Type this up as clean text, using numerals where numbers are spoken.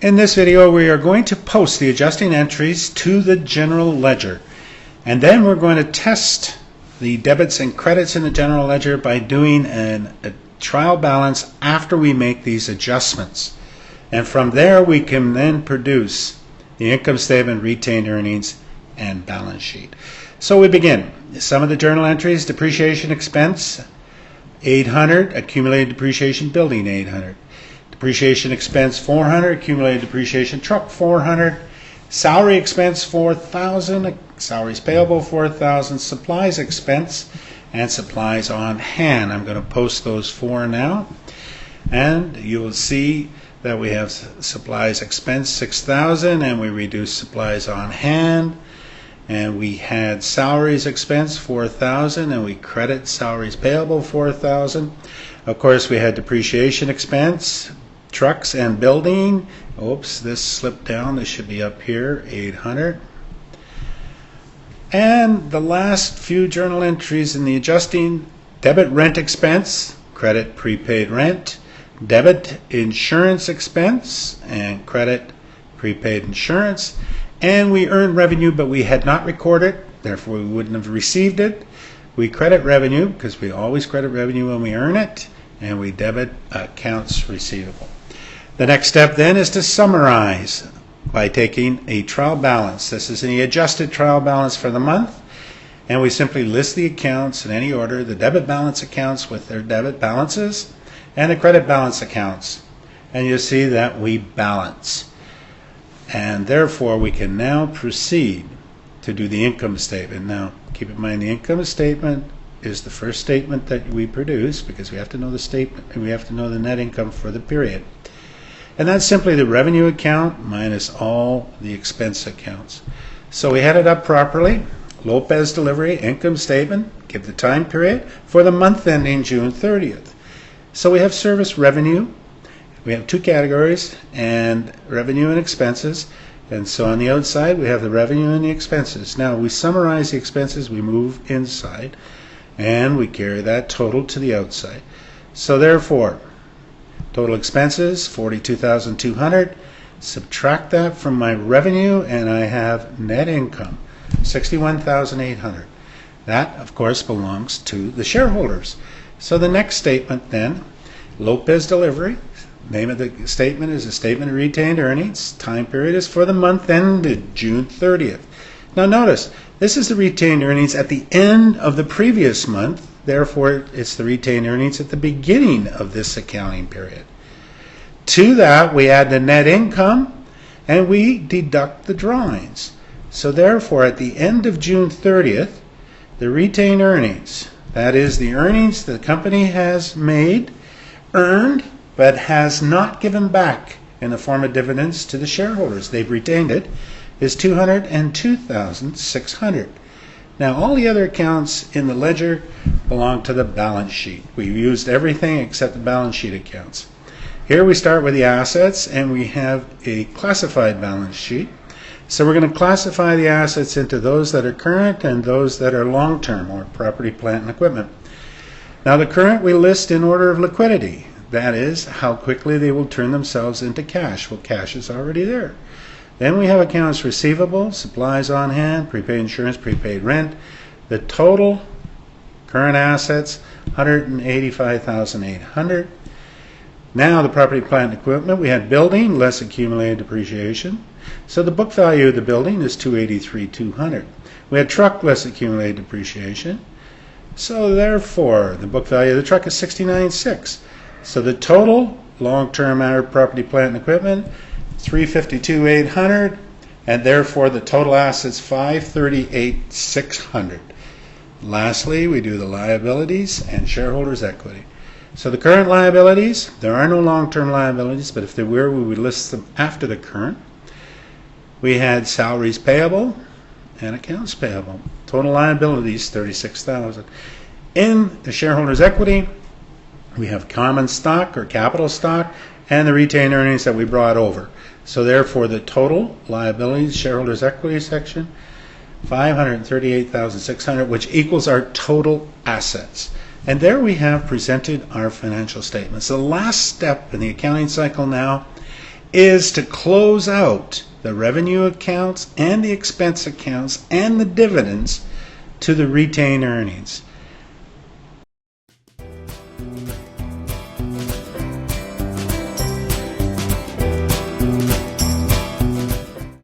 In this video, we are going to post the adjusting entries to the general ledger, and then we're going to test the debits and credits in the general ledger by doing a trial balance after we make these adjustments. And from there, we can then produce the income statement, retained earnings, and balance sheet. So we begin. Some of the journal entries: depreciation expense, 800, accumulated depreciation building, 800. Depreciation expense 400, accumulated depreciation truck 400, salary expense 4,000, salaries payable 4,000, supplies expense and supplies on hand. I'm going to post those four now, and you will see that we have supplies expense 6,000 and we reduce supplies on hand, and we had salaries expense 4,000 and we credit salaries payable 4,000. Of course, we had depreciation expense, trucks and building. Oops, this slipped down. This should be up here, 800. And the last few journal entries in the adjusting: debit rent expense, credit prepaid rent, debit insurance expense, and credit prepaid insurance. And we earned revenue, but we had not recorded, therefore we wouldn't have received it. We credit revenue because we always credit revenue when we earn it, and we debit accounts receivable. The next step then is to summarize by taking a trial balance. This is the adjusted trial balance for the month, and we simply list the accounts in any order: the debit balance accounts with their debit balances and the credit balance accounts. And you see that we balance. And therefore we can now proceed to do the income statement. Now keep in mind, the income statement is the first statement that we produce because we have to know the statement and we have to know the net income for the period. And that's simply the revenue account minus all the expense accounts. So we had it up properly. Lopez Delivery income statement, give the time period for the month ending June 30th. So we have service revenue. We have two categories, and revenue and expenses. And so on the outside, we have the revenue and the expenses. Now we summarize the expenses, we move inside, and we carry that total to the outside. So therefore, total expenses 42,200. Subtract that from my revenue, and I have net income 61,800. That, of course, belongs to the shareholders. So the next statement then, Lopez Delivery. Name of the statement is a statement of retained earnings. Time period is for the month ended June 30th. Now notice, this is the retained earnings at the end of the previous month. Therefore, it's the retained earnings at the beginning of this accounting period. To that, we add the net income and we deduct the drawings. So therefore, at the end of June 30th, the retained earnings, that is the earnings the company has made, earned, but has not given back in the form of dividends to the shareholders, they've retained it, is 202,600. Now all the other accounts in the ledger belong to the balance sheet. We've used everything except the balance sheet accounts. Here we start with the assets, and we have a classified balance sheet. So we're going to classify the assets into those that are current and those that are long-term, or property, plant, and equipment. Now the current we list in order of liquidity. That is, how quickly they will turn themselves into cash. Well, cash is already there. Then we have accounts receivable, supplies on hand, prepaid insurance, prepaid rent. The total current assets, 185,800. Now the property, plant, and equipment, we had building less accumulated depreciation. So the book value of the building is 283,200. We had truck less accumulated depreciation. So therefore, the book value of the truck is 69,600. So the total long-term property, plant, and equipment, 352,800, and therefore the total assets 538,600. Lastly, we do the liabilities and shareholders' equity. So the current liabilities, there are no long-term liabilities, but if there were, we would list them after the current. We had salaries payable and accounts payable. Total liabilities 36,000. In the shareholders' equity, we have common stock or capital stock and the retained earnings that we brought over. So therefore the total liabilities, shareholders' equity section, 538,600, which equals our total assets. And there we have presented our financial statements. The last step in the accounting cycle now is to close out the revenue accounts and the expense accounts and the dividends to the retained earnings.